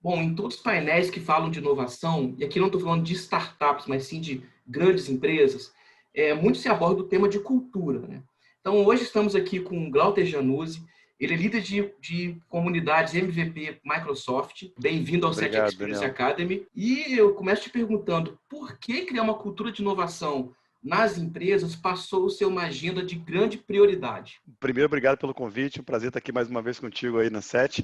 Bom, em todos os painéis que falam de inovação, e aqui não estou falando de startups, mas sim de grandes empresas, muito se aborda o tema de cultura, né? Então, hoje estamos aqui com o Glauter Januzzi, ele é líder de comunidades MVP Microsoft. Bem-vindo ao SET Obrigado, Experience Daniel. Academy. E eu começo te perguntando, por que criar uma cultura de inovação nas empresas passou a ser uma agenda de grande prioridade? Primeiro, obrigado pelo convite. Um prazer estar aqui mais uma vez contigo aí na SET.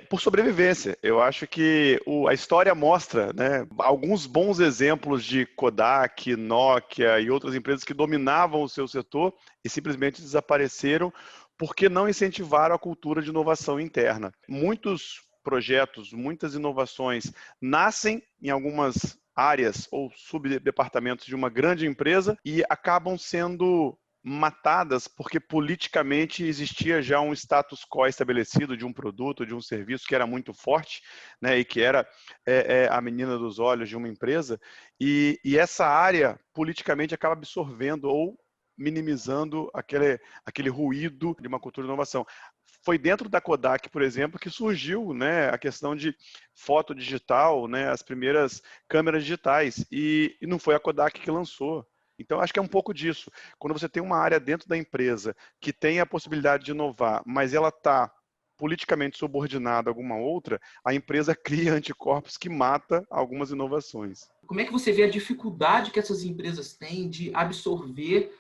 Por sobrevivência, eu acho que a história mostra, né, alguns bons exemplos de Kodak, Nokia e outras empresas que dominavam o seu setor e simplesmente desapareceram porque não incentivaram a cultura de inovação interna. Muitos projetos, muitas inovações nascem em algumas áreas ou subdepartamentos de uma grande empresa e acabam sendo matadas porque politicamente existia já um status quo estabelecido de um produto, de um serviço que era muito forte, né, e que era a menina dos olhos de uma empresa, e essa área politicamente acaba absorvendo ou minimizando aquele ruído de uma cultura de inovação. Foi dentro da Kodak, por exemplo, que surgiu, né, a questão de foto digital, né, as primeiras câmeras digitais, e não foi a Kodak que lançou. Então, acho que é um pouco disso. Quando você tem uma área dentro da empresa que tem a possibilidade de inovar, mas ela está politicamente subordinada a alguma outra, a empresa cria anticorpos que mata algumas inovações. Como é que você vê a dificuldade que essas empresas têm de absorver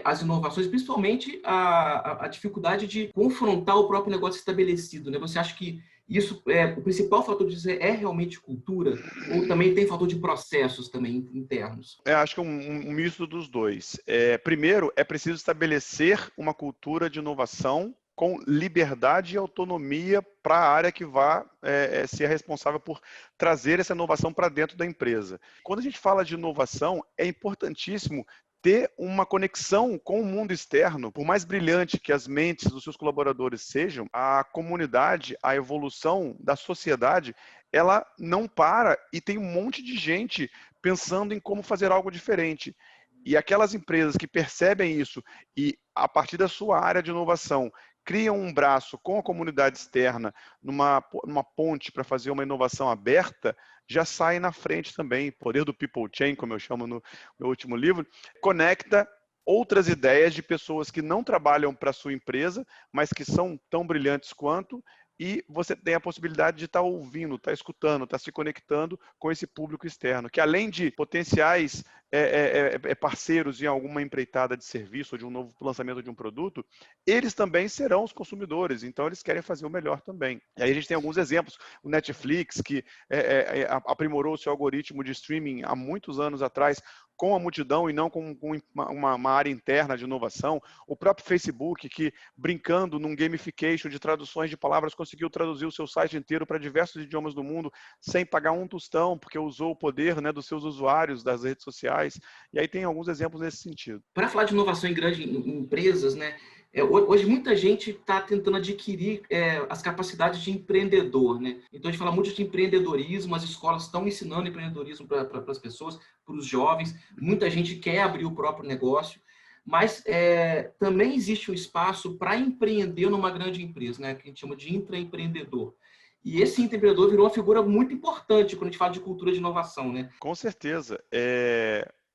as inovações, principalmente a dificuldade de confrontar o próprio negócio estabelecido, né? Você acha que isso o principal fator disso realmente cultura ou também tem fator de processos também internos? Eu acho que é um misto dos dois. Primeiro, é preciso estabelecer uma cultura de inovação com liberdade e autonomia para a área que vai ser responsável por trazer essa inovação para dentro da empresa. Quando a gente fala de inovação, é importantíssimo ter uma conexão com o mundo externo. Por mais brilhante que as mentes dos seus colaboradores sejam, a comunidade, a evolução da sociedade, ela não para e tem um monte de gente pensando em como fazer algo diferente. E aquelas empresas que percebem isso e, a partir da sua área de inovação, criam um braço com a comunidade externa numa ponte para fazer uma inovação aberta, já saem na frente também. O poder do people chain, como eu chamo no meu último livro, conecta outras ideias de pessoas que não trabalham para a sua empresa, mas que são tão brilhantes quanto, e você tem a possibilidade de estar ouvindo, estar escutando, estar se conectando com esse público externo, que além de potenciais parceiros em alguma empreitada de serviço ou de um novo lançamento de um produto, eles também serão os consumidores, então eles querem fazer o melhor também. E aí a gente tem alguns exemplos, o Netflix, que aprimorou o seu algoritmo de streaming há muitos anos atrás, com a multidão e não com uma área interna de inovação. O próprio Facebook, que brincando num gamification de traduções de palavras, conseguiu traduzir o seu site inteiro para diversos idiomas do mundo sem pagar um tostão, porque usou o poder, né, dos seus usuários das redes sociais. E aí tem alguns exemplos nesse sentido. Para falar de inovação em grandes empresas, né? Hoje muita gente está tentando adquirir as capacidades de empreendedor, né? Então a gente fala muito de empreendedorismo, as escolas estão ensinando empreendedorismo para as pessoas, para os jovens. Muita gente quer abrir o próprio negócio, mas também existe um espaço para empreender numa grande empresa, né? Que a gente chama de intraempreendedor. E esse empreendedor virou uma figura muito importante quando a gente fala de cultura de inovação, né? Com certeza.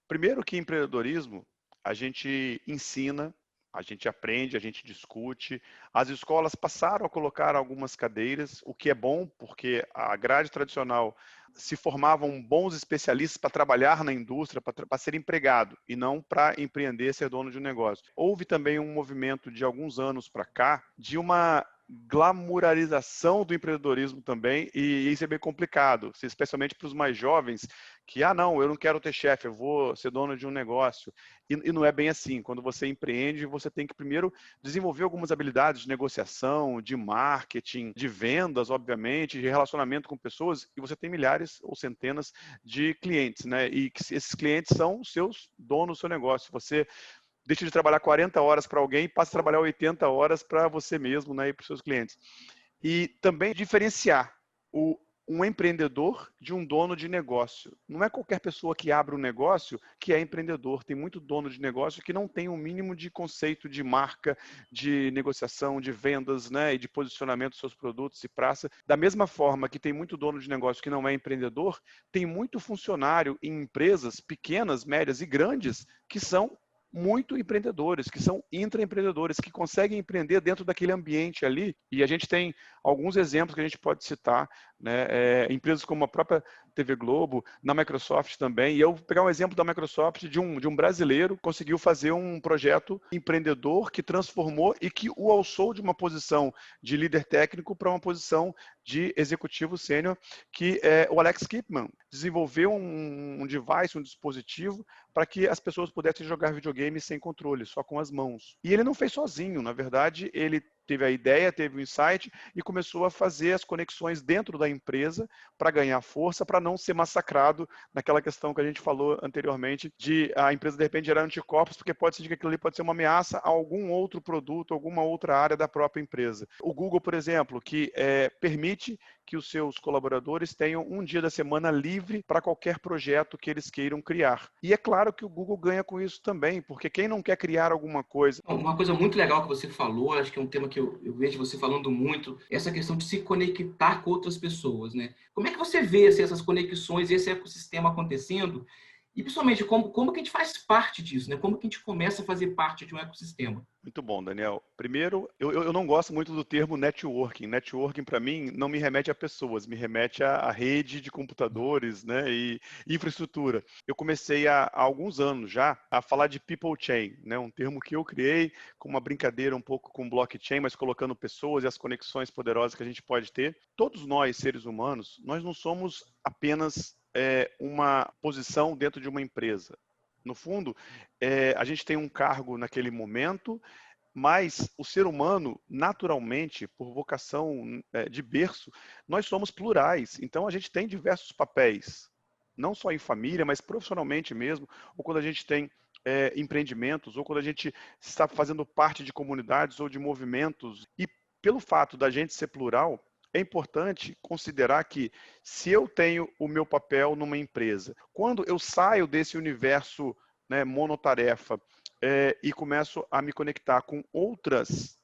Primeiro que empreendedorismo, a gente ensina, a gente aprende, a gente discute. As escolas passaram a colocar algumas cadeiras, o que é bom, porque a grade tradicional se formavam bons especialistas para trabalhar na indústria, para ser empregado, e não para empreender, ser dono de um negócio. Houve também um movimento de alguns anos para cá, de uma glamurarização do empreendedorismo também, e isso é bem complicado, especialmente para os mais jovens, que, não, eu não quero ter chefe, eu vou ser dono de um negócio. E não é bem assim. Quando você empreende, você tem que primeiro desenvolver algumas habilidades de negociação, de marketing, de vendas, obviamente, de relacionamento com pessoas, e você tem milhares ou centenas de clientes, né? E esses clientes são os seus donos do seu negócio. Você deixa de trabalhar 40 horas para alguém e passa a trabalhar 80 horas para você mesmo, né, e para os seus clientes. E também diferenciar um empreendedor de um dono de negócio. Não é qualquer pessoa que abre um negócio que é empreendedor. Tem muito dono de negócio que não tem um mínimo de conceito de marca, de negociação, de vendas, né, e de posicionamento dos seus produtos e praça. Da mesma forma que tem muito dono de negócio que não é empreendedor, tem muito funcionário em empresas pequenas, médias e grandes que são muito empreendedores, que são intraempreendedores, que conseguem empreender dentro daquele ambiente ali. E a gente tem alguns exemplos que a gente pode citar, né? Empresas como a própria TV Globo, na Microsoft também. E eu vou pegar um exemplo da Microsoft de um brasileiro que conseguiu fazer um projeto empreendedor que transformou e que o alçou de uma posição de líder técnico para uma posição de executivo sênior, que é o Alex Kipman. Desenvolveu um device, um dispositivo, para que as pessoas pudessem jogar videogame sem controle, só com as mãos. E ele não fez sozinho, na verdade, ele teve a ideia, teve o insight e começou a fazer as conexões dentro da empresa para ganhar força, para não ser massacrado naquela questão que a gente falou anteriormente, de a empresa de repente gerar anticorpos, porque pode ser que aquilo ali pode ser uma ameaça a algum outro produto, alguma outra área da própria empresa. O Google, por exemplo, que permite que os seus colaboradores tenham um dia da semana livre para qualquer projeto que eles queiram criar. E é claro que o Google ganha com isso também, porque quem não quer criar alguma coisa... Uma coisa muito legal que você falou, acho que é um tema que eu vejo você falando muito, é essa questão de se conectar com outras pessoas, né? Como é que você vê assim, essas conexões, esse ecossistema acontecendo? E, principalmente, como que a gente faz parte disso, né? Como que a gente começa a fazer parte de um ecossistema? Muito bom, Daniel. Primeiro, eu não gosto muito do termo networking. Networking, para mim, não me remete a pessoas, me remete à rede de computadores, né, e infraestrutura. Eu comecei há alguns anos já a falar de people chain, né, um termo que eu criei com uma brincadeira um pouco com blockchain, mas colocando pessoas e as conexões poderosas que a gente pode ter. Todos nós, seres humanos, nós não somos apenas uma posição dentro de uma empresa. No fundo, a gente tem um cargo naquele momento, mas o ser humano, naturalmente, por vocação de berço, nós somos plurais. Então, a gente tem diversos papéis, não só em família, mas profissionalmente mesmo, ou quando a gente tem empreendimentos, ou quando a gente está fazendo parte de comunidades ou de movimentos. E pelo fato da gente ser plural, é importante considerar que se eu tenho o meu papel numa empresa, quando eu saio desse universo, né, monotarefa e começo a me conectar com outros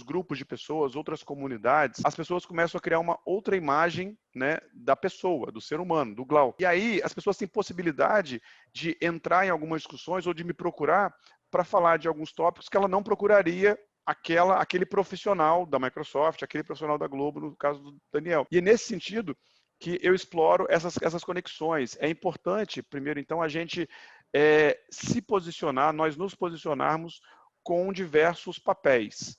grupos de pessoas, outras comunidades, as pessoas começam a criar uma outra imagem, né, da pessoa, do ser humano, do Glau. E aí as pessoas têm possibilidade de entrar em algumas discussões ou de me procurar para falar de alguns tópicos que ela não procuraria aquele profissional da Microsoft, aquele profissional da Globo, no caso do Daniel. E é nesse sentido que eu exploro essas conexões. É importante, primeiro, então, a gente se posicionar, nós nos posicionarmos com diversos papéis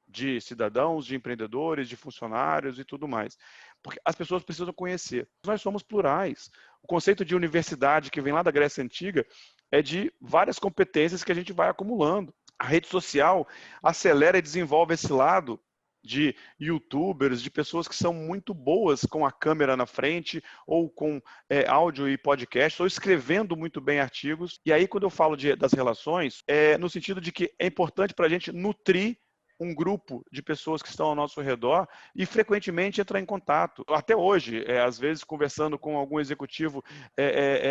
de cidadãos, de empreendedores, de funcionários e tudo mais. Porque as pessoas precisam conhecer. Nós somos plurais. O conceito de universidade, que vem lá da Grécia Antiga, é de várias competências que a gente vai acumulando. A rede social acelera e desenvolve esse lado de youtubers, de pessoas que são muito boas com a câmera na frente, ou com áudio e podcast, ou escrevendo muito bem artigos. E aí, quando eu falo das relações, é no sentido de que é importante para a gente nutrir um grupo de pessoas que estão ao nosso redor e frequentemente entrar em contato. Até hoje, às vezes, conversando com algum executivo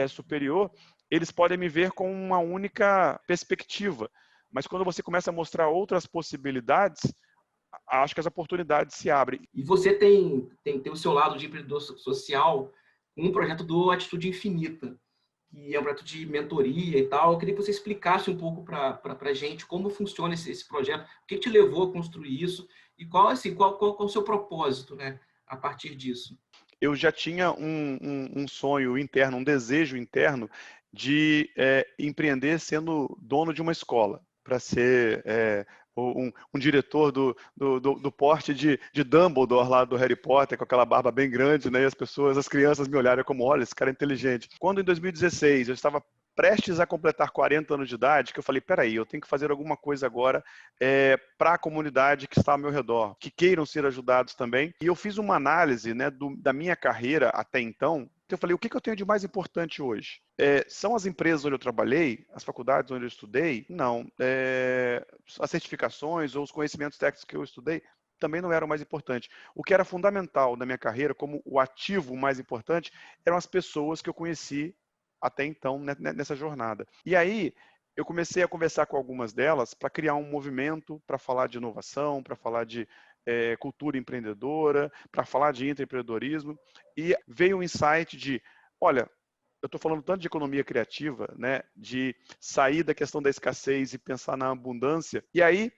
superior, eles podem me ver com uma única perspectiva. Mas quando você começa a mostrar outras possibilidades, acho que as oportunidades se abrem. E você tem o seu lado de empreendedor social com um projeto do Atitude Infinita, que é um projeto de mentoria e tal. Eu queria que você explicasse um pouco para a gente como funciona esse projeto, o que te levou a construir isso e qual o seu propósito, né, a partir disso. Eu já tinha um sonho interno, um desejo interno de empreender sendo dono de uma escola, para ser um diretor do porte de Dumbledore lá do Harry Potter, com aquela barba bem grande, né? E as crianças me olharam como, olha, esse cara é inteligente. Quando em 2016 eu estava prestes a completar 40 anos de idade, que eu falei, peraí, eu tenho que fazer alguma coisa agora para a comunidade que está ao meu redor, que queiram ser ajudados também. E eu fiz uma análise, né, da minha carreira até então. Eu falei, o que eu tenho de mais importante hoje? São as empresas onde eu trabalhei, as faculdades onde eu estudei? Não. As certificações ou os conhecimentos técnicos que eu estudei? também não era o mais importante. O que era fundamental na minha carreira, como o ativo mais importante, eram as pessoas que eu conheci até então nessa jornada. E aí eu comecei a conversar com algumas delas para criar um movimento, para falar de inovação, para falar de cultura empreendedora, para falar de intraempreendedorismo, e veio um insight de, olha, eu estou falando tanto de economia criativa, né, de sair da questão da escassez e pensar na abundância, e aí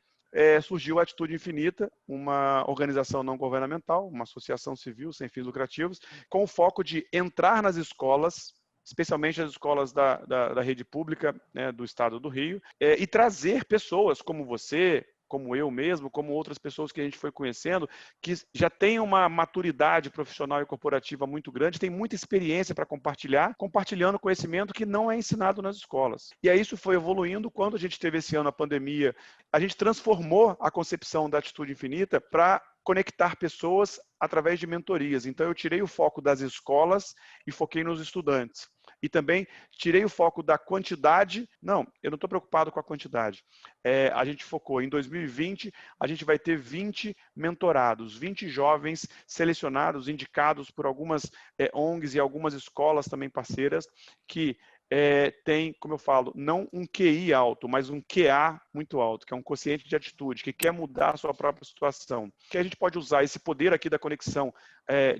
surgiu a Atitude Infinita, uma organização não governamental, uma associação civil sem fins lucrativos, com o foco de entrar nas escolas, especialmente as escolas da rede pública, né, do estado do Rio, e trazer pessoas como você, como eu mesmo, como outras pessoas que a gente foi conhecendo, que já têm uma maturidade profissional e corporativa muito grande, tem muita experiência para compartilhar, compartilhando conhecimento que não é ensinado nas escolas. E aí isso foi evoluindo. Quando a gente teve esse ano a pandemia, a gente transformou a concepção da Atitude Infinita para conectar pessoas através de mentorias. Então, eu tirei o foco das escolas e foquei nos estudantes. E também tirei o foco da quantidade. Não, eu não estou preocupado com a quantidade. A gente focou em 2020, a gente vai ter 20 mentorados, 20 jovens selecionados, indicados por algumas ONGs e algumas escolas também parceiras, que tem, como eu falo, não um QI alto, mas um QA muito alto, que é um quociente de atitude, que quer mudar a sua própria situação. Que a gente pode usar esse poder aqui da conexão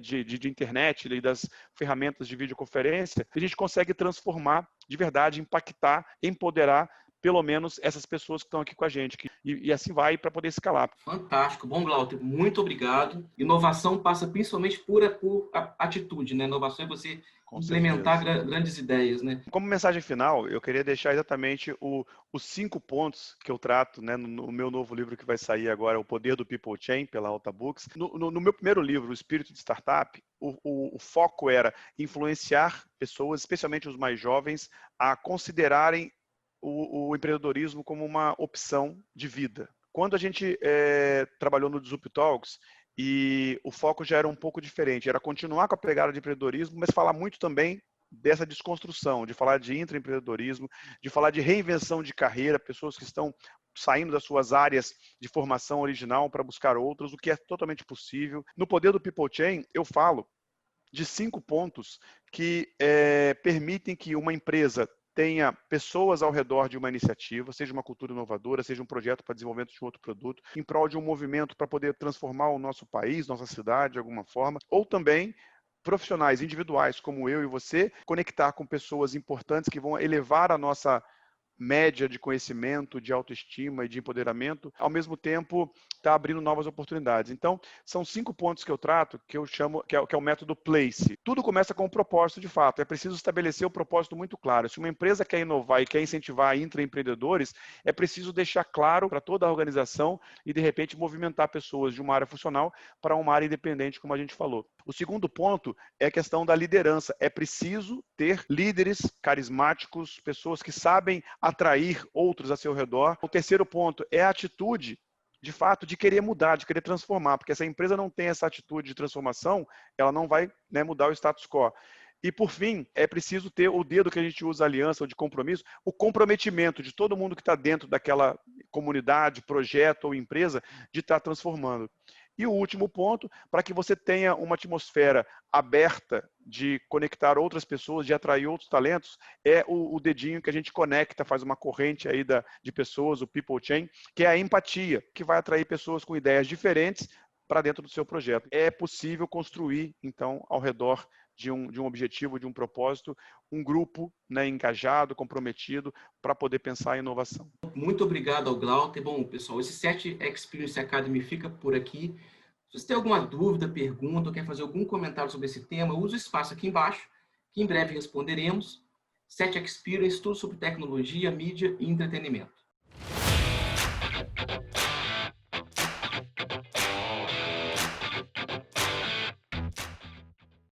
de internet e das ferramentas de videoconferência, a gente consegue transformar de verdade, impactar, empoderar pelo menos essas pessoas que estão aqui com a gente. E assim vai para poder escalar. Fantástico. Bom, Glauter, muito obrigado. Inovação passa principalmente por atitude, né? Inovação é você implementar grandes ideias, né? Como mensagem final, eu queria deixar exatamente os 5 pontos que eu trato, né, no meu novo livro que vai sair agora, O Poder do People Chain, pela Alta Books. No meu primeiro livro, O Espírito de Startup, o foco era influenciar pessoas, especialmente os mais jovens, a considerarem o empreendedorismo como uma opção de vida. Quando a gente trabalhou no Zup Talks, e o foco já era um pouco diferente, era continuar com a pegada de empreendedorismo, mas falar muito também dessa desconstrução, de falar de intraempreendedorismo, de falar de reinvenção de carreira, pessoas que estão saindo das suas áreas de formação original para buscar outras, o que é totalmente possível. No Poder do People Chain, eu falo de 5 pontos que permitem que uma empresa tenha pessoas ao redor de uma iniciativa, seja uma cultura inovadora, seja um projeto para desenvolvimento de outro produto, em prol de um movimento para poder transformar o nosso país, nossa cidade de alguma forma, ou também profissionais individuais como eu e você, conectar com pessoas importantes que vão elevar a nossa média de conhecimento, de autoestima e de empoderamento, ao mesmo tempo está abrindo novas oportunidades. Então, são 5 pontos que eu trato, que eu chamo, que é o método PLACE. Tudo começa com um propósito de fato, é preciso estabelecer o propósito muito claro. Se uma empresa quer inovar e quer incentivar intraempreendedores, é preciso deixar claro para toda a organização e, de repente, movimentar pessoas de uma área funcional para uma área independente, como a gente falou. O segundo ponto é a questão da liderança. É preciso ter líderes carismáticos, pessoas que sabem atrair outros a seu redor. O terceiro ponto é a atitude, de fato, de querer mudar, de querer transformar, porque se a empresa não tem essa atitude de transformação, ela não vai, né, mudar o status quo. E, por fim, é preciso ter o dedo que a gente usa, aliança ou de compromisso, o comprometimento de todo mundo que está dentro daquela comunidade, projeto ou empresa, de estar transformando. E o último ponto, para que você tenha uma atmosfera aberta de conectar outras pessoas, de atrair outros talentos, é o dedinho que a gente conecta, faz uma corrente aí de pessoas, o People Chain, que é a empatia, que vai atrair pessoas com ideias diferentes para dentro do seu projeto. É possível construir, então, ao redor de um objetivo, de um propósito, um grupo, né, engajado, comprometido, para poder pensar em inovação. Muito obrigado ao Glauter. Bom, pessoal, esse 7 Experience Academy fica por aqui. Se você tem alguma dúvida, pergunta, ou quer fazer algum comentário sobre esse tema, use o espaço aqui embaixo, que em breve responderemos. 7 Experience, tudo sobre tecnologia, mídia e entretenimento.